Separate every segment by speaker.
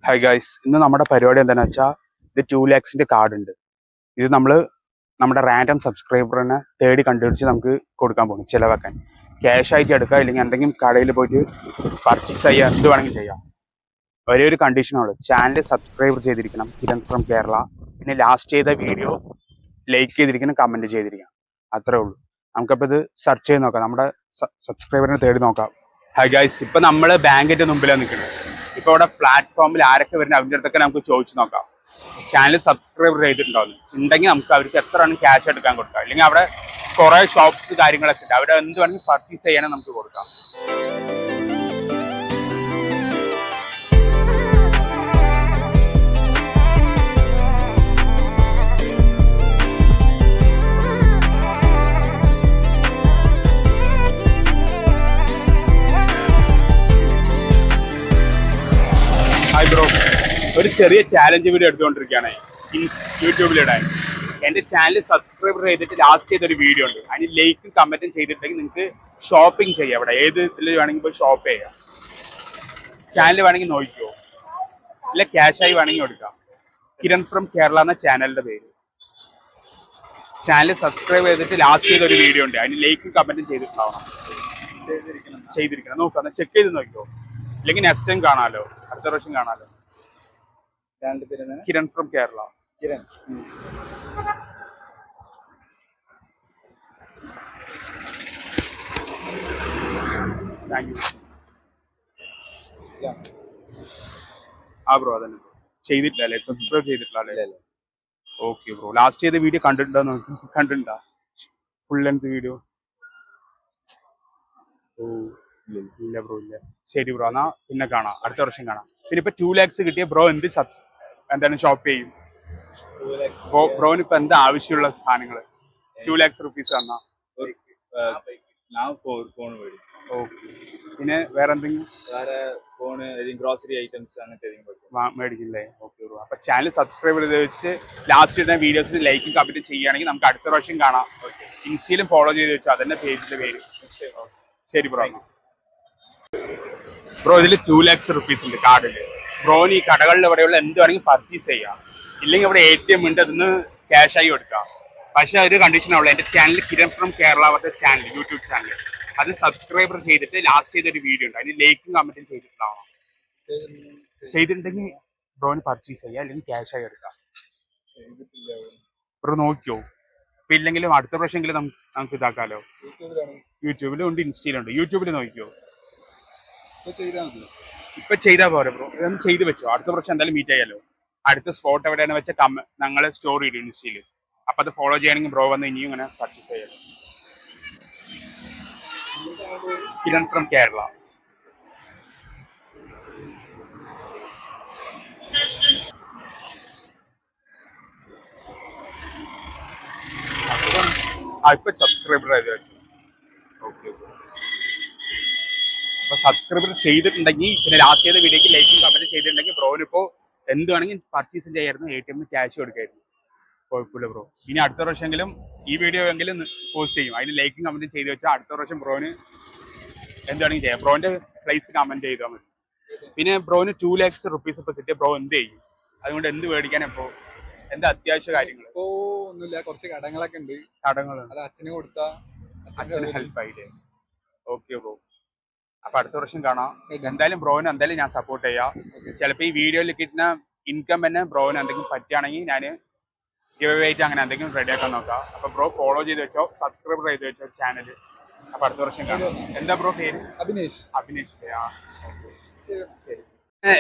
Speaker 1: Hi guys, ഇന്ന് നമ്മുടെ പരിപാടി എന്താണെന്ന് വെച്ചാൽ ഇത് 2 lakhs കാർഡ് ഉണ്ട്. ഇത് നമ്മുടെ റാൻഡം സബ്സ്ക്രൈബറിനെ തേടി കണ്ടുപിടിച്ച് നമുക്ക് കൊടുക്കാൻ പോകും, ചിലവാക്കാൻ. ക്യാഷ് ആയിട്ട് എടുക്കുക, ഇല്ലെങ്കിൽ എന്തെങ്കിലും കടയിൽ പോയിട്ട് പർച്ചേസ് ചെയ്യുക, എന്ത് വേണമെങ്കിൽ ചെയ്യാം. ഒരേ ഒരു കണ്ടീഷനുള്ളൂ, ചാനൽ സബ്സ്ക്രൈബ് ചെയ്തിരിക്കണം, കിരൺ ഫ്രം കേരള. പിന്നെ ലാസ്റ്റ് ചെയ്ത വീഡിയോ ലൈക്ക് ചെയ്തിരിക്കണം, കമൻറ്റ് ചെയ്തിരിക്കണം. അത്രേ ഉള്ളൂ. നമുക്കപ്പോൾ ഇത് സെർച്ച് ചെയ്ത് നോക്കാം, നമ്മുടെ സബ്സ്ക്രൈബറിനെ തേടി നോക്കാം. ഹായ് ഗൈസ്, ഇപ്പം നമ്മൾ ബാങ്കിൻ്റെ മുമ്പിലാണ് നിൽക്കുന്നത്. ഇപ്പോൾ ഇവിടെ പ്ലാറ്റ്ഫോമിൽ ആരൊക്കെ വരുന്നത് അവരുടെ അടുത്തൊക്കെ നമുക്ക് ചോദിച്ചു നോക്കാം. ചാനൽ സബ്സ്ക്രൈബ് ചെയ്തിട്ടുണ്ടാവും ഉണ്ടെങ്കിൽ നമുക്ക് അവർക്ക് എത്ര വേണമെങ്കിൽ ക്യാഷ് എടുക്കാൻ കൊടുക്കാം. അല്ലെങ്കിൽ അവിടെ കുറേ ഷോപ്സ് കാര്യങ്ങളൊക്കെ ഉണ്ട്, അവിടെ എന്ത് വേണമെങ്കിൽ പർച്ചേസ് ചെയ്യാനും നമുക്ക് കൊടുക്കാം. ഹായ് ബ്രോ, ഒരു ചെറിയ ചാലഞ്ച് വീഡിയോ എടുത്തുകൊണ്ടിരിക്കുകയാണ് യൂട്യൂബിലിടാൻ. എൻ്റെ ചാനൽ സബ്സ്ക്രൈബ് ചെയ്തിട്ട് ലാസ്റ്റ് ചെയ്തൊരു വീഡിയോ ഉണ്ട്, അതിന് ലൈക്കും കമൻറ്റും ചെയ്തിട്ടുണ്ടെങ്കിൽ നിങ്ങൾക്ക് ഷോപ്പിംഗ് ചെയ്യാം. അവിടെ ഏത് ഇതിൽ വേണമെങ്കിൽ പോയി ഷോപ്പ് ചെയ്യാം. ചാനൽ വേണമെങ്കിൽ നോക്കിക്കോ, ഇല്ല ക്യാഷായി വേണമെങ്കിൽ കൊടുക്കാം. കിരൺ ഫ്രം കേരള എന്ന ചാനലിൻ്റെ പേര്. ചാനൽ സബ്സ്ക്രൈബ് ചെയ്തിട്ട് ലാസ്റ്റ് ചെയ്തൊരു വീഡിയോ ഉണ്ട്, അതിന് ലൈക്കും കമൻറ്റും ചെയ്തിട്ടുണ്ടാവണം. ചെയ്തിരിക്കണം, നോക്കാം, ചെക്ക് ചെയ്ത് നോക്കിക്കോ. ഇല്ലെങ്കിൽ നെക്സ്റ്റ് ടൈം കാണാമല്ലോ, അടുത്ത പ്രാവശ്യം കാണാമല്ലോ. Kiran from Kerala. Kiran. Thank you. ആ ബ്രോ, അതന്നെ ബ്രോ. ചെയ്തിട്ടില്ല അല്ലേ, സബ്സ്ക്രൈബ് ചെയ്തിട്ടില്ല അല്ലേ? ഓക്കെ ബ്രോ, ലാസ്റ്റ് ചെയ്ത വീഡിയോ കണ്ടിട്ടുണ്ടോ നോക്കി? കണ്ടിട്ടുണ്ടോ ഫുൾ ലെങ്ത് വീഡിയോ? ഓ ഇല്ല ബ്രോ, ഇല്ല. ശരി ബ്രോ, എന്നാ പിന്നെ കാണാം, അടുത്ത വർഷം കാണാം. പിന്നെ ഇപ്പൊ 2 lakhs കിട്ടിയ ബ്രോ എന്താണ് ഷോപ്പ് ചെയ്യും? ബ്രോന് ഇപ്പൊ എന്താ ആവശ്യമുള്ള സാധനങ്ങൾ? 2 lakhs rupees തന്നാ പിന്നെ വേറെ എന്തെങ്കിലും
Speaker 2: ഗ്രോസറി ഐറ്റംസ്
Speaker 1: മേടിക്കില്ലേ? ഓക്കെ ബ്രോ, അപ്പൊ ചാനൽ സബ്സ്ക്രൈബ് ചെയ്ത് വെച്ച് ലാസ്റ്റ് ഇടുന്ന വീഡിയോസിന് ലൈക്കും കമന്റ് ചെയ്യുകയാണെങ്കിൽ നമുക്ക് അടുത്ത പ്രാവശ്യം കാണാം. ഇൻസ്റ്റയിലും ഫോളോ ചെയ്ത് വെച്ചു, അതന്നെ പേജിന്റെ പേര്. ശരി ബ്രോ. ബ്രോ, ഇതിൽ 2 lakhs rupees ഉണ്ട് കാർഡില്. ബ്രോന് ഈ കടകളിൽ ഇവിടെയുള്ള എന്ത് വേണമെങ്കിൽ പർച്ചേസ് ചെയ്യാം. ഇല്ലെങ്കിൽ ഇവിടെ ATM ഉണ്ട്, അതിന് ക്യാഷ് ആയി കൊടുക്കാം. പക്ഷെ ഒരു കണ്ടീഷനുള്ളൂ, എൻ്റെ ചാനൽ കിരൺ ഫ്രം കേരള അവരുടെ ചാനൽ, യൂട്യൂബ് ചാനൽ, അത് സബ്സ്ക്രൈബർ ചെയ്തിട്ട് ലാസ്റ്റ് ചെയ്തൊരു വീഡിയോ ഉണ്ട്, അതിന് ലൈക്കും കമന്റും ചെയ്തിട്ടുണ്ടാവണം. ചെയ്തിട്ടുണ്ടെങ്കിൽ ബ്രോന് പർച്ചേസ് ചെയ്യാം, അല്ലെങ്കിൽ ക്യാഷ് ആയി എടുക്കാം. ബ്രോ നോക്കിയോ? ഇപ്പൊ ഇല്ലെങ്കിലും അടുത്ത പ്രാവശ്യമെങ്കിലും നമുക്ക് ഇതാക്കാലോ. യൂട്യൂബിലും ഉണ്ട്, ഇൻസ്റ്റയിലുണ്ട്. യൂട്യൂബിൽ നോക്കിയോ? ഇപ്പൊ ചെയ്താൽ പോരെ ബ്രോ, ഇതൊന്ന് ചെയ്ത് വെച്ചോ. അടുത്ത പ്രാവശ്യം എന്തായാലും മീറ്റ് ചെയ്യാലോ. അടുത്ത സ്പോട്ട് എവിടെയാണെന്ന് വെച്ചാൽ ഞങ്ങൾ സ്റ്റോറി ഇടും ഇൻസ്റ്റയിൽ. അപ്പൊ അത് ഫോളോ ചെയ്യണമെങ്കിൽ ബ്രോ വന്ന് ഇനിയും ഇങ്ങനെ പർച്ചേസ് ചെയ്യാലോ. കിരൺ ഫ്രം കേരള. ഇപ്പൊ സബ്സ്ക്രൈബർ ആയത്. ഓക്കെ, അപ്പൊ സബ്സ്ക്രൈബർ ചെയ്തിട്ടുണ്ടെങ്കിൽ പിന്നെ ലാസ്റ്റ് ചെയ്ത വീഡിയോക്ക് ലൈക്കും കമന്റ് ചെയ്തിട്ടുണ്ടെങ്കിൽ ബ്രോനിപ്പോ എന്ത് വേണമെങ്കിൽ പർച്ചേസ് ചെയ്യായിരുന്നു, ATM ക്യാഷ് കൊടുക്കായിരുന്നു. കുഴപ്പമില്ല ബ്രോ. ഇനി അടുത്ത പ്രാവശ്യമെങ്കിലും ഈ വീഡിയോ എങ്കിലും പോസ്റ്റ് ചെയ്യും, അതിന് ലൈക്കും കമന്റും ചെയ്ത് വെച്ചാൽ അടുത്ത പ്രാവശ്യം ബ്രോന് എന്ത് വേണമെങ്കിൽ ചെയ്യാം. ബ്രോന്റെ പ്ലേസ് കമന്റ് ചെയ്താൽ മതി. പിന്നെ ബ്രോന് 2 lakhs rupees ഇപ്പൊ കിട്ടിയ ബ്രോ എന്ത് ചെയ്യും? അതുകൊണ്ട് എന്ത് മേടിക്കാൻ ഇപ്പോ? എന്താ അത്യാവശ്യ കാര്യങ്ങൾ?
Speaker 2: ഇപ്പോ ഒന്നുമില്ല, കുറച്ച് കടങ്ങളൊക്കെ ഉണ്ട്.
Speaker 1: കടങ്ങളുണ്ട്,
Speaker 2: അത് അച്ഛന് കൊടുത്താ
Speaker 1: അച്ഛന് ഹെൽപ്പ് ആയില്ലേ? ഓക്കെ ബ്രോ, അപ്പൊ അടുത്ത വർഷം കാണാം. എന്തായാലും ബ്രോന് എന്തായാലും ഞാൻ സപ്പോർട്ട് ചെയ്യാം. ചിലപ്പോൾ ഈ വീഡിയോയിൽ കിട്ടുന്ന ഇൻകം തന്നെ ബ്രോന് എന്തെങ്കിലും പറ്റുകയാണെങ്കിൽ ഞാൻ ഗിവ് അവേ ആയിട്ട് അങ്ങനെ എന്തെങ്കിലും റെഡിയാക്കാൻ നോക്കാം. അപ്പൊ ബ്രോ ഫോളോ ചെയ്ത് വെച്ചോ, സബ്സ്ക്രൈബ് ചെയ്ത് വെച്ചോ ചാനൽ. അപ്പൊ അടുത്ത വർഷം കാണാം. എന്താ ബ്രോ പേര്?
Speaker 2: അഭിനേഷ്.
Speaker 1: ശരി.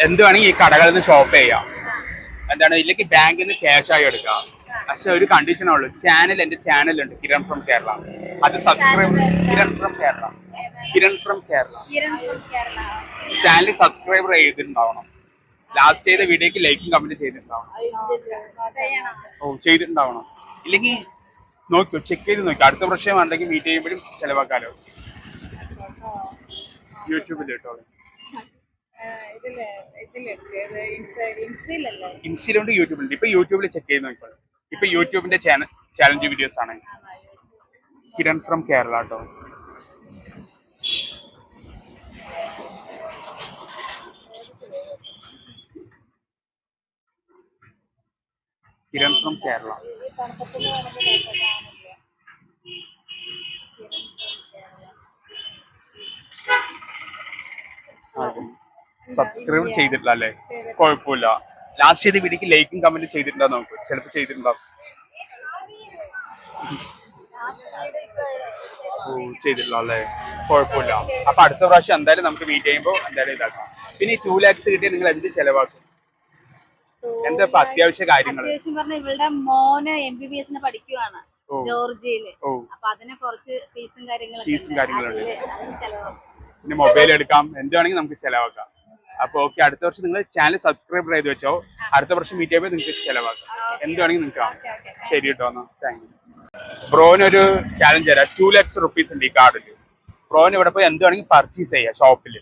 Speaker 1: എന്ത് വേണമെങ്കിൽ ഈ കടകളിൽ നിന്ന് ഷോപ്പ് ചെയ്യാം. എന്താണ്, ഇല്ലെങ്കിൽ ബാങ്കിൽ നിന്ന് ക്യാഷ് ആയി എടുക്കാം. പക്ഷെ ഒരു കണ്ടീഷനുള്ളൂ, എൻ്റെ ചാനലുണ്ട് കിരൺ ഫ്രം കേരള, അത് subscribe. Kiran from Kerala. Channel subscriber ചെയ്തിട്ടുണ്ടാവണം. ലാസ്റ്റ് ചെയ്ത വീഡിയോക്ക് ലൈക്കും കമന്റ് ചെയ്തിട്ടുണ്ടാവണം. ചെയ്തിട്ടുണ്ടാവണം. ഇല്ലെങ്കിൽ നോക്കിയോ, ചെക്ക് ചെയ്ത് നോക്കിയോ. അടുത്ത പ്രാവശ്യം ഉണ്ടെങ്കിൽ മീറ്റ് ചെയ്യുമ്പോഴും ചെലവാക്കാലോ. യൂട്യൂബിൽ കേട്ടോ, ഇൻസ്റ്റയിലുണ്ട്, യൂട്യൂബിലുണ്ട്. ഇപ്പൊ യൂട്യൂബിൽ ചെക്ക് ചെയ്ത് നോക്കിക്കോളൂ. ഇപ്പൊ യൂട്യൂബിന്റെ ചാലഞ്ച് വീഡിയോസ് ആണ് കിരൺ ഫ്രം കേരള കേട്ടോ. കിരൺ ഫ്രം കേരള. സബ്സ്ക്രൈബ് ചെയ്തിട്ടില്ല അല്ലേ? കുഴപ്പമില്ല. ലാസ്റ്റ് ചെയ്ത വീഡിയോക്ക് ലൈക്കും കമന്റ് ചെയ്തിട്ടുണ്ടോ നോക്ക്, ചിലപ്പോൾ ചെയ്തിട്ടുണ്ടാവും. ഓ ചെയ്തിട്ടില്ല അല്ലേ? കുഴപ്പമില്ല. അപ്പൊ അടുത്ത പ്രാവശ്യം എന്തായാലും നമുക്ക് മീറ്റ് ചെയ്യുമ്പോൾ എന്തായാലും ഇതാക്കാം. പിന്നെ ഈ 2 lakhs കിട്ടിയാൽ നിങ്ങൾ എന്ത് ചെലവാക്കും? എന്താ ഇപ്പൊ അത്യാവശ്യ കാര്യങ്ങൾ?
Speaker 3: അത്യാവശ്യം പറഞ്ഞ ഇവളുടെ മോന് MBBS പഠിക്കുവാണ് ജോർജിയയില്. അപ്പൊ അതിന് കുറച്ച് ഫീസും കാര്യങ്ങളുണ്ട്.
Speaker 1: പിന്നെ മൊബൈൽ എടുക്കാം, എന്ത് വേണമെങ്കിൽ നമുക്ക് ചെലവാക്കാം. അപ്പൊ ഓക്കെ, അടുത്ത വർഷം നിങ്ങൾ ചാനൽ സബ്സ്ക്രൈബ് ചെയ്ത് വെച്ചോ. അടുത്ത വർഷം മീറ്റ് ചെയ്യുമ്പോൾ നിങ്ങൾക്ക് ചെലവാക്കാം, എന്ത് വേണമെങ്കിൽ നിങ്ങൾക്ക്. ശരി കേട്ടോ, എന്നാ താങ്ക് യു. ബ്രോനൊരു ചാലഞ്ച് തരാം. 2 lakhs rupees ഉണ്ട് ഈ കാർഡിൽ. ബ്രോന് ഇവിടെ പോയി എന്ത് വേണമെങ്കിൽ പർച്ചേസ് ചെയ്യാം ഷോപ്പിൽ.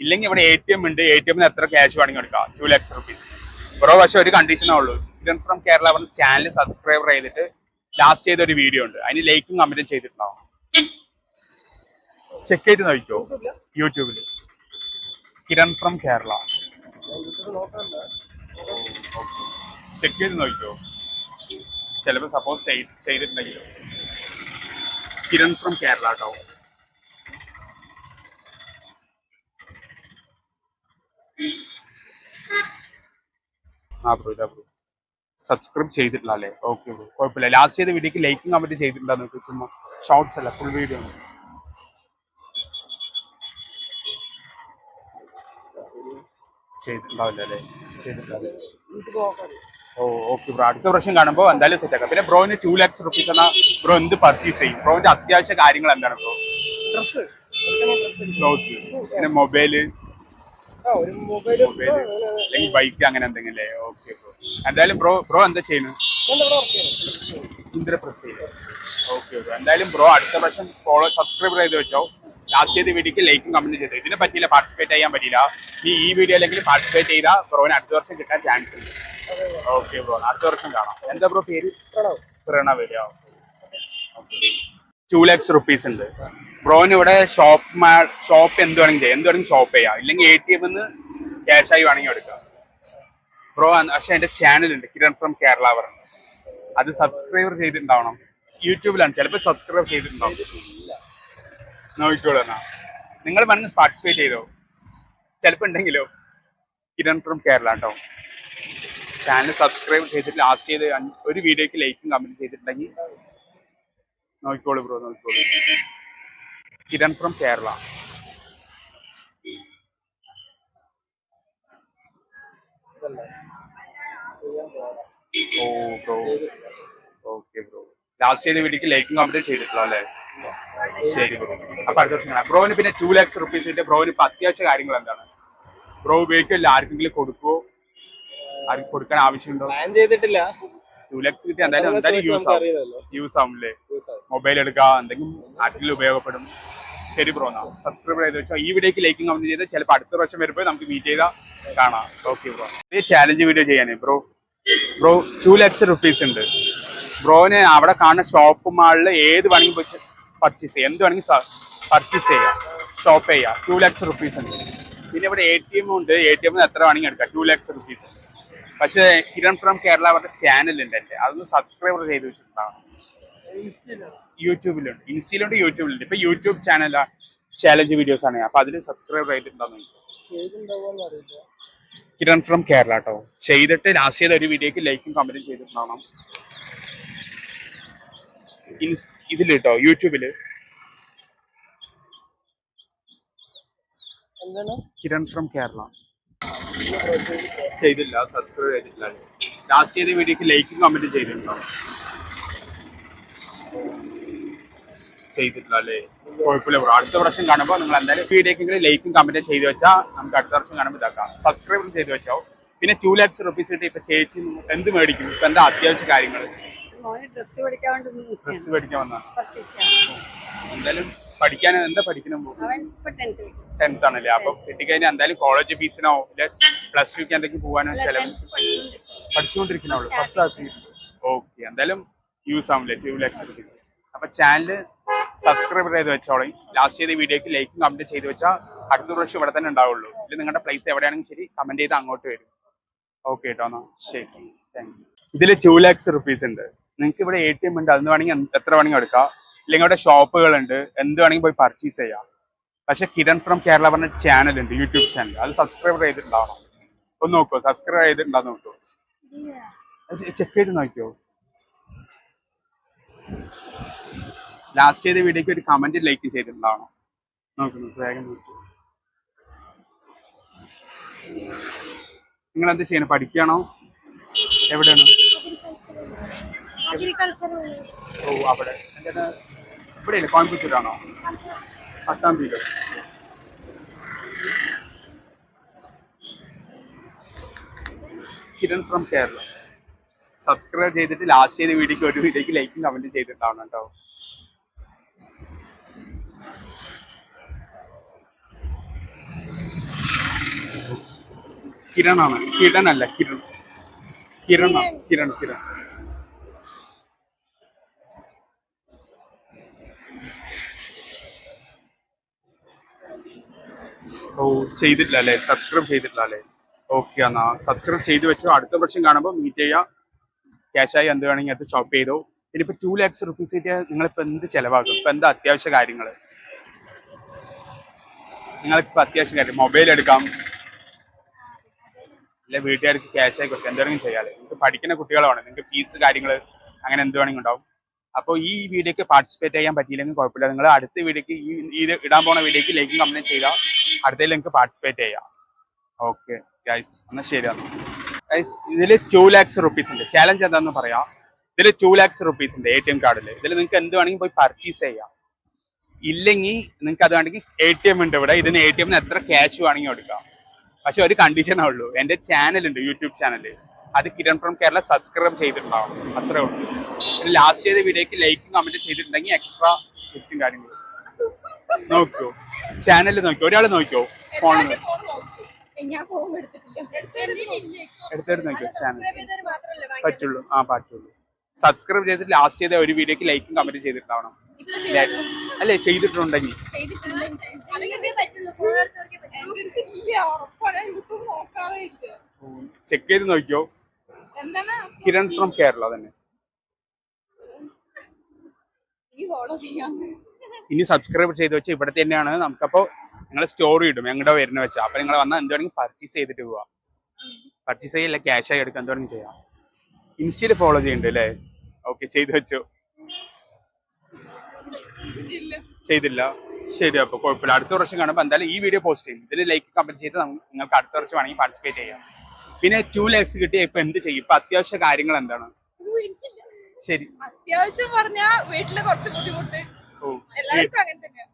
Speaker 1: ഇല്ലെങ്കിൽ ഇവിടെ ATM ഉണ്ട്, ATM എത്ര ക്യാഷ് വേണമെങ്കിൽ എടുക്കാം 2 lakhs rupees. ബ്രോ പക്ഷെ ഒരു കണ്ടീഷനേ ഉള്ളൂ. കിരൺ ഫ്രം കേരള പറഞ്ഞ ചാനൽ സബ്സ്ക്രൈബർ ചെയ്തിട്ട് ലാസ്റ്റ് ചെയ്ത ഒരു വീഡിയോ ഉണ്ട്, അതിന് ലൈക്കും കമന്റും ചെയ്തിട്ടുണ്ടാവും. ചെക്ക് ചെയ്ത് നോക്കിക്കോ യൂട്യൂബിൽ, കിരൺ ഫ്രം കേരള. ചെക്ക് ചെയ്ത് നോക്കിക്കോ, ചിലപ്പോൾ സപ്പോസ് ചെയ്തിട്ടുണ്ടെങ്കിൽ കിരൺ ഫ്രം കേരള കേട്ടോ. ആ ബ്രോ, ഇതാ ബ്രോ. സബ്സ്ക്രൈബ് ചെയ്തിട്ടില്ല അല്ലേ? ഓക്കെ ബ്രോ, കുഴപ്പമില്ല. ലാസ്റ്റ് ചെയ്ത വീഡിയോക്ക് ലൈക്കും കമന്റ് ചെയ്തിട്ടുണ്ടോ നോക്കി. ചുമ്മാ ഷോർട്സ് അല്ല, ഫുൾ വീഡിയോ ആണ്. ചെയ്തിട്ടുണ്ടാവില്ല അല്ലേ? ചെയ്തിട്ടില്ല. ഓ ഓക്കെ ബ്രോ, അടുത്ത പ്രാവശ്യം കാണുമ്പോൾ എന്തായാലും സെറ്റ് ആക്കാം. പിന്നെ ബ്രോന് 2 lakhs rupees എന്നാ ബ്രോ എന്ത് പർച്ചേസ് ചെയ്യും? ബ്രോന്റെ അത്യാവശ്യ കാര്യങ്ങൾ എന്താണ് ബ്രോ?
Speaker 2: ഡ്രസ്,
Speaker 1: പിന്നെ മൊബൈല്, അല്ലെങ്കിൽ ബൈക്ക്, അങ്ങനെ എന്തെങ്കിലും അല്ലേ? Okay bro. എന്തായാലും ബ്രോ എന്താ ചെയ്യുന്നത്? ഇന്ദ്രപ്രസ്ഥയിൽ. Okay bro. എന്തായാലും ബ്രോ അടുത്ത പ്രാവശ്യം സബ്സ്ക്രൈബ് ചെയ്ത് വെച്ചോ. ലാസ്റ്റ് ചെയ്ത വീഡിയോക്ക് ലൈക്കും കമന്റ് ചെയ്തു. ഇതിനെ പറ്റിയില്ല, പാർട്ടിസിപ്പേറ്റ് ചെയ്യാൻ പറ്റില്ല. ഈ വീഡിയോ അല്ലെങ്കിൽ പാർട്ടിസിപ്പേറ്റ് ചെയ്താൽ ബ്രോന് അടുത്ത വർഷം കിട്ടാൻ ചാൻസ് ഉണ്ട്. ഓക്കെ ബ്രോ, അടുത്ത വർഷം കാണാം. എന്താ ബ്രോ പേര്? പ്രണവ്. 2 lakhs rupees ഉണ്ട് ബ്രോന് ഇവിടെ. ഷോപ്പ് എന്ത് വേണമെങ്കിൽ ചെയ്യാം, എന്ത് വേണമെങ്കിൽ ഷോപ്പ് ചെയ്യാം. ഇല്ലെങ്കിൽ ATM ക്യാഷ് ആയി വേണമെങ്കിൽ എടുക്കാം ബ്രോ. പക്ഷെ എന്റെ ചാനൽ ഉണ്ട്, കിരൺ ഫ്രം കേരള പറഞ്ഞു. അത് സബ്സ്ക്രൈബർ ചെയ്തിട്ടുണ്ടാവണം. യൂട്യൂബിലാണ്, ചിലപ്പോൾ സബ്സ്ക്രൈബ് ചെയ്തിട്ടുണ്ടാവും. നോക്കിക്കോളൂ എന്നാ. നിങ്ങൾ വേണമെങ്കിൽ പാർട്ടിസിപ്പേറ്റ് ചെയ്തോ, ചിലപ്പോൾ ഉണ്ടെങ്കിലോ. കിരൺ ഫ്രം കേരള കേട്ടോ. ചാനൽ സബ്സ്ക്രൈബ് ചെയ്തിട്ട് ലാസ്റ്റ് ചെയ്ത് ഒരു വീഡിയോക്ക് ലൈക്കും കമന്റ് ചെയ്തിട്ടുണ്ടെങ്കിൽ നോക്കിക്കോളൂ ബ്രോ, നോക്കിക്കോളൂ. കിരൺ ഫ്രം കേരള. ഓ ബ്രോ, ഓക്കെ ബ്രോ. ലാസ്റ്റ് ചെയ്ത വീഡിയോക്ക് ലൈക്കും കമന്റ് ചെയ്തിട്ടുള്ളൂ അല്ലേ? ശരി ബ്രോ. അപ്പൊ അടുത്ത വർഷം കാണാം. ബ്രോന് പിന്നെ 2 lakhs rupees ബ്രോന് ഇപ്പൊ അത്യാവശ്യ കാര്യങ്ങൾ എന്താണ്? ബ്രോ ഉപയോഗിക്കില്ല, ആർക്കെങ്കിലും കൊടുക്കുവോ? ആർക്കും കൊടുക്കാൻ ആവശ്യമുണ്ടോ?
Speaker 2: പ്ലാൻ ചെയ്തിട്ടില്ല.
Speaker 1: 2 lakhs കിട്ടി എന്തായാലും യൂസ് ആവുമല്ലേ? മൊബൈൽ എടുക്കുക, എന്തെങ്കിലും ആർക്കെങ്കിലും ഉപയോഗപ്പെടും. ശരി ബ്രോ, എന്നാ സബ്സ്ക്രൈബ് ചെയ്ത് വെച്ചോ. ഈ വീഡിയോക്ക് ലൈക്കും കമന്റ് ചെയ്ത് ചിലപ്പോൾ അടുത്ത പ്രാവശ്യം വരുമ്പോൾ നമുക്ക് മീറ്റ് ചെയ്താൽ കാണാം. Okay bro. ഈ ചാലഞ്ച് വീഡിയോ ചെയ്യാനേ ബ്രോ 2 lakhs rupees ഉണ്ട് ബ്രോന്. അവിടെ കാണുന്ന ഷോപ്പ് മാളിൽ ഏത് വേണമെങ്കിൽ വെച്ച് പർച്ചേസ് ചെയ്യാം, എന്ത് വേണമെങ്കിൽ പർച്ചേസ് ചെയ്യാം, ഷോപ്പ് ചെയ്യാം. 2 lakhs rupees ഉണ്ട്. പിന്നെ ഇവിടെ ATM ഉണ്ട്, ATM എത്ര വേണമെങ്കിൽ എടുക്കാം. 2 lakhs rupees. പക്ഷേ കിരൺ ഫ്രം കേരള പറഞ്ഞ ചാനൽ ഉണ്ട് എൻ്റെ, അതൊന്ന് സബ്സ്ക്രൈബർ ചെയ്ത് വെച്ചിട്ടുണ്ടാവണം. യൂട്യൂബിലുണ്ട്, ഇൻസ്റ്റയിലുണ്ട്, യൂട്യൂബിലുണ്ട്. ഇപ്പൊ യൂട്യൂബ് ചാനൽ ചാലഞ്ച് വീഡിയോസ് ആണ്, അപ്പൊ അതിൽ സബ്സ്ക്രൈബ് ചെയ്തിട്ടുണ്ടാവും. കിരൺ ഫ്രം കേരള കേട്ടോ. ചെയ്തിട്ട് ലാസ്റ്റ് ചെയ്ത ഒരു വീഡിയോക്ക് ലൈക്കും കമന്റും ചെയ്തിട്ടുണ്ടാവണം. ഇതിൽ കേട്ടോ, യൂട്യൂബില് കിരൺ ഫ്രം കേരള. ചെയ്തില്ല, സബ്സ്ക്രൈബ് ചെയ്തിട്ടില്ല. ലാസ്റ്റ് ചെയ്ത വീഡിയോക്ക് ലൈക്കും കമന്റും ചെയ്തിട്ടുണ്ടാവും. ചെയ്തിട്ടില്ല അല്ലേ? കുഴപ്പമില്ല ബ്രോ. അടുത്ത പ്രാവശ്യം കാണുമ്പോൾ നിങ്ങൾ എന്തായാലും വീഡിയോക്കെങ്കിലും ലൈക്കും കമന്റും ചെയ്ത് വെച്ചാൽ നമുക്ക് അടുത്ത വർഷം കാണുമ്പോൾ ഇതാക്കാം. സബ്സ്ക്രൈബ് ചെയ്ത് വെച്ചോ. പിന്നെ 2 lakhs rupees കിട്ടി. ഇപ്പൊ ചേച്ചി എന്ത് മേടിക്കും? ഇപ്പൊ എന്താ അത്യാവശ്യ കാര്യങ്ങൾ?
Speaker 3: ഡ്രസ്
Speaker 1: മേടിക്കാൻ വന്നാ എന്തായാലും പഠിക്കാൻ എന്താ പഠിക്കണം? 10th ആണല്ലേ? അപ്പൊ കിട്ടിക്കഴിഞ്ഞാൽ എന്തായാലും കോളേജ് ഫീസിനോ +2 എന്തെങ്കിലും പോകാനോ ചെലവ് പഠിച്ചുകൊണ്ടിരിക്കണുള്ളൂ. 10 ആക്കി. ഓക്കെ, എന്തായാലും യൂസ് ആവില്ലേ 2 lakhs rupees. അപ്പൊ ചാനൽ സബ്സ്ക്രൈബ് ചെയ്ത് വെച്ചോളൂ. ലാസ്റ്റ് ചെയ്ത വീഡിയോക്ക് ലൈക്കും കമന്റ് ചെയ്ത് വെച്ചാൽ അടുത്ത പ്രാവശ്യം ഇവിടെ തന്നെ ഉണ്ടാവുള്ളൂ. ഇല്ല നിങ്ങളുടെ പ്ലേസ് എവിടെയാണെങ്കിലും ശരി കമന്റ് ചെയ്ത് അങ്ങോട്ട് വരും. ഓക്കെ കേട്ടോ, എന്നാ ശരി, താങ്ക് യു. ഇതിൽ 2 lakhs rupees ഉണ്ട്. നിങ്ങൾക്ക് ഇവിടെ ATM ഉണ്ട്, അന്ന് വേണമെങ്കിൽ എത്ര വേണമെങ്കിൽ എടുക്കാം. ഇല്ലെങ്കിൽ ഇവിടെ ഷോപ്പുകളുണ്ട്, എന്ത് വേണമെങ്കിൽ പോയി പർച്ചേസ് ചെയ്യാം. പക്ഷെ കിരൺ ഫ്രം കേരള പറഞ്ഞ ചാനൽ ഉണ്ട്, യൂട്യൂബ് ചാനൽ. അത് സബ്സ്ക്രൈബ് ചെയ്തിട്ടുണ്ടാവണം. ഒന്ന് നോക്കോ, സബ്സ്ക്രൈബ് ചെയ്തിട്ടുണ്ടാന്ന് നോക്കോ, ചെക്ക് ചെയ്ത് നോക്കിയോ. ലാസ്റ്റ് ചെയ്ത വീഡിയോക്ക് ഒരു കമന്റ് ലൈക്ക് ചെയ്തിട്ടുണ്ടാവണം. നോക്കുന്നു, വേഗം നോക്കൂ. നിങ്ങൾ എന്ത് ചെയ്യണം, പഠിക്കുകയാണോ, എവിടെയാണ്? ഓ അവിടെ എൻ്റെ ഇവിടെയല്ലേ, കോയമ്പത്തൂരാണോ? പട്ടാമ്പിയിലോ? കിരൺ ഫ്രം കേരള. സബ്സ്ക്രൈബ് ചെയ്തിട്ട് ലാസ്റ്റ് ചെയ്ത വീഡിയോക്ക് ഒരു വീഡിയോക്ക് ലൈക്കും കമന്റും ചെയ്തിട്ടാണ് കേട്ടോ. കിരൺ ആണ്, കിരൺ അല്ല, കിരൺ, കിരൺ ആണ്, കിരൺ, കിരൺ. ഓ ചെയ്തിട്ടില്ല അല്ലേ, സബ്സ്ക്രൈബ് ചെയ്തിട്ടില്ല അല്ലേ? ഓക്കെ, എന്നാ സബ്സ്ക്രൈബ് ചെയ്ത് വെച്ചോ. അടുത്ത പ്രാവശ്യം കാണുമ്പോൾ മീറ്റ് ചെയ്യാം. ക്യാഷായി എന്ത് വേണമെങ്കിൽ അത് ഷോപ്പ് ചെയ്തോ. ഇനിയിപ്പോ 2 lakhs rupees കിട്ടിയാൽ നിങ്ങളിപ്പോ എന്ത് ചെലവാക്കും? ഇപ്പൊ എന്താ അത്യാവശ്യ കാര്യങ്ങൾ? നിങ്ങൾക്കിപ്പോ അത്യാവശ്യ കാര്യം മൊബൈൽ എടുക്കാം, അല്ലെ വീട്ടുകാർക്ക് ക്യാഷായി കൊടുക്കാം, എന്ത് വേണമെങ്കിലും ചെയ്യാതെ. നിങ്ങൾക്ക് പഠിക്കുന്ന കുട്ടികളാണ്, നിങ്ങൾക്ക് ഫീസ് കാര്യങ്ങൾ അങ്ങനെ എന്ത് വേണമെങ്കിലും ഉണ്ടാവും. അപ്പോൾ ഈ വീഡിയോക്ക് പാർട്ടിസിപ്പേറ്റ് ചെയ്യാൻ പറ്റിയില്ലെങ്കിൽ കുഴപ്പമില്ല. നിങ്ങൾ അടുത്ത വീഡിയോക്ക് ഈ ഇടാൻ പോണ വീഡിയോക്ക് ലൈക്കും കമന്റും ചെയ്താൽ അടുത്തതിൽ നിങ്ങൾക്ക് പാർട്ടിസിപ്പേറ്റ് ചെയ്യാം. ഓക്കെ ഗൈസ്, എന്നാൽ ശരിയാണ് ഗൈസ്. ഇതിൽ 2 lakhs rupees ഉണ്ട്. ചാലഞ്ച് എന്താണെന്ന് പറയാം. ഇതിൽ 2 lakhs rupees ഉണ്ട് ATM കാർഡിൽ. ഇതിൽ നിങ്ങൾക്ക് എന്ത് വേണമെങ്കിൽ പോയി പർച്ചേസ് ചെയ്യാം. ഇല്ലെങ്കിൽ നിങ്ങൾക്ക് അത് വേണമെങ്കിൽ ATM ഉണ്ട് ഇവിടെ. ഇതിന് ATM എത്ര ക്യാഷ് വേണമെങ്കിൽ എടുക്കാം. പക്ഷെ ഒരു കണ്ടീഷനേ ഉള്ളൂ, എൻ്റെ ചാനലുണ്ട്, യൂട്യൂബ് ചാനൽ. അത് കിരൺ ഫ്രം കേരള സബ്സ്ക്രൈബ് ചെയ്തിട്ടുണ്ടാവും, അത്രേ ഉള്ളൂ. ലാസ്റ്റ് ചെയ്ത വീഡിയോക്ക് ലൈക്കും കമന്റ് ചെയ്തിട്ടുണ്ടെങ്കിൽ എക്സ്ട്രാ ഗിഫ്റ്റും കാര്യങ്ങളും. നോക്കൂ, ചാനലിൽ നോക്കിയോ, ഒരാൾ നോക്കിയോ, ഫോണിൽ എടുത്തിട്ട് നോക്കിയോ, ചാനൽ പറ്റുള്ളൂ. ആ പറ്റുള്ളൂ. സബ്സ്ക്രൈബ് ചെയ്തിട്ട് ലാസ്റ്റ് ചെയ്ത ഒരു വീഡിയോക്ക് ലൈക്കും കമന്റ് ചെയ്തിട്ടുണ്ടാവണം. അല്ലേ ചെയ്തിട്ടുണ്ടെങ്കിൽ ചെക്ക് ചെയ്ത് നോക്കിയോ. കിരൺ ഫ്രം കേരള തന്നെ. ഇനി സബ്സ്ക്രൈബ് ചെയ്ത് വെച്ചാൽ ഇവിടെ തന്നെയാണ്. നമുക്കപ്പോ നിങ്ങൾ സ്റ്റോറി ഇടും ഞങ്ങളുടെ വരുന്ന വെച്ചാൽ. അപ്പൊ നിങ്ങൾ വന്നാൽ എന്ത് വേണമെങ്കിൽ പർച്ചേസ് ചെയ്തിട്ട് പോവാ. പർച്ചേസ് ചെയ്യില്ല, ക്യാഷ് ആയി എടുക്കുക, എന്ത് വേണമെങ്കിൽ ചെയ്യാം. ഇൻസ്റ്റയിൽ ഫോളോ ചെയ്യുന്നുണ്ട് അല്ലേ? ഓക്കെ, ചെയ്തു വെച്ചോ. ചെയ്തില്ല, ശരി, അപ്പൊ കുഴപ്പമില്ല. അടുത്ത വർഷം കാണുമ്പോൾ എന്തായാലും ഈ വീഡിയോ പോസ്റ്റ് ചെയ്യും. ഇതിൽ ലൈക്ക് കമന്റ് ചെയ്ത് നിങ്ങൾക്ക് അടുത്ത വർഷം വേണമെങ്കിൽ പാർട്ടിസിപ്പേറ്റ് ചെയ്യാം. പിന്നെ 2 lakhs കിട്ടിയ ഇപ്പൊ എന്ത് ചെയ്യും? ഇപ്പൊ അത്യാവശ്യ കാര്യങ്ങൾ എന്താണ്? ശരി,
Speaker 4: അത്യാവശ്യം പറഞ്ഞാ വീട്ടില് കുറച്ച് ബുദ്ധിമുട്ട്.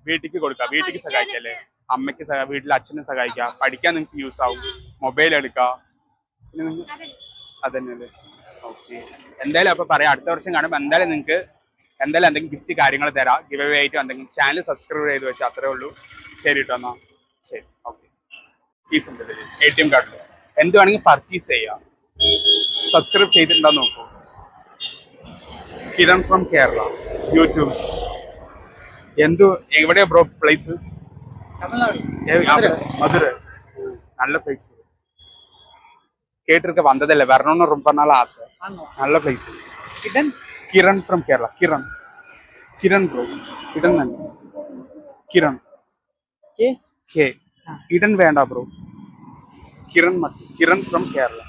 Speaker 1: വീട്ടിക്ക് കൊടുക്കാം, വീട്ടിക്ക് സഹായിക്കല്ലേ, അമ്മയ്ക്ക് വീട്ടിൽ അച്ഛനെ സഹായിക്കാം, പഠിക്കാൻ നിങ്ങൾക്ക് യൂസ് ആവും, മൊബൈൽ എടുക്കാം. അതന്നെ. ഓക്കെ, എന്തായാലും അപ്പൊ പറയാം. അടുത്ത വർഷം കാണുമ്പോൾ എന്തായാലും നിങ്ങൾക്ക് എന്തായാലും എന്തെങ്കിലും ഗിഫ്റ്റ് കാര്യങ്ങൾ തരാം, ഗിവ് അവേ ആയിട്ട് എന്തെങ്കിലും. ചാനൽ സബ്സ്ക്രൈബ് ചെയ്ത് വെച്ചാൽ അത്രേ ഉള്ളൂ. ശരി കേട്ടോ, എന്നാ ശരി. ഓക്കെ, ഫീസ് ഉണ്ട് ATM കാർഡിൽ. എന്ത് വേണമെങ്കിൽ പർച്ചേസ് ചെയ്യാം. സബ്സ്ക്രൈബ് ചെയ്തിട്ടുണ്ടോ നോക്കൂ. Kiran from Kerala YouTube. എവിടെയാ ബ്രോ പ്ലേസ്? മധുര. നല്ല പ്ലേസ്, കേട്ടിരിക്ക വന്നതല്ലേ, വരണമെന്ന് പറഞ്ഞാൽ ആസ. നല്ല place. Kiran from Kerala. Kiran bro, Kiran തന്നെ. കിരൺ കെ ഇടൻ വേണ്ട ബ്രോ, കിരൺ മതി. കിരൺ ഫ്രം കേരള.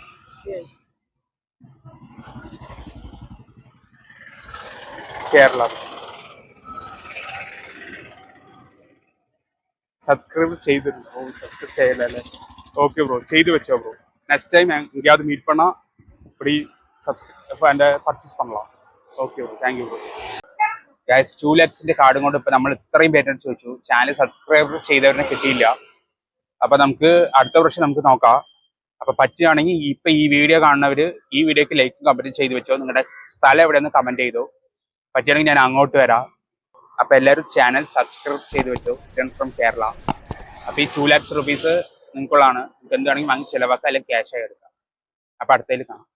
Speaker 1: കേരള. സബ്സ്ക്രൈബ് ചെയ്തിരുന്നു. ഓ സബ്സ്ക്രൈബ് ചെയ്യലല്ലേ? ഓക്കെ ബ്രോ, ചെയ്തു വെച്ചോ ബ്രോ. நெக்ஸ்ட் டைம் எங்கேயாவது மீட் பண்ணா இப்படி എൻ്റെ പർച്ചേസ് பண்ணலாம். Okay bro, thank you bro. Guys, 2 lakhsന്റെ കാർഡും കൊണ്ട് ഇപ്പൊ നമ്മൾ ഇത്രയും പേരുടെ ചോദിച്ചു. ചാനൽ സബ്സ്ക്രൈബ് ചെയ്തവരെ കിട്ടിയില്ല. അപ്പൊ നമുക്ക് അടുത്ത വർഷം നമുക്ക് നോക്കാം. അപ്പൊ പറ്റുകയാണെങ്കിൽ ഇപ്പൊ ഈ വീഡിയോ കാണുന്നവര് ഈ വീഡിയോക്ക് ലൈക്കും കമന്റും ചെയ്ത് വെച്ചോ. നിങ്ങളുടെ സ്ഥലം എവിടെയെന്ന് കമന്റ് ചെയ്തോ. പറ്റുകയാണെങ്കിൽ ഞാൻ അങ്ങോട്ട് വരാം. അപ്പൊ എല്ലാവരും ചാനൽ സബ്സ്ക്രൈബ് ചെയ്ത് വെച്ചോ. കിരൺ ഫ്രം കേരള. അപ്പൊ ഈ 2 lakhs rupees നിങ്ങൾക്കുള്ളതാണ്. നിങ്ങൾക്ക് എന്താണെങ്കിൽ വാങ്ങി ചിലവാക്കാം, അല്ലെങ്കിൽ ക്യാഷ് ആയി എടുക്കാം. അപ്പൊ അടുത്തതിൽ കാണാം.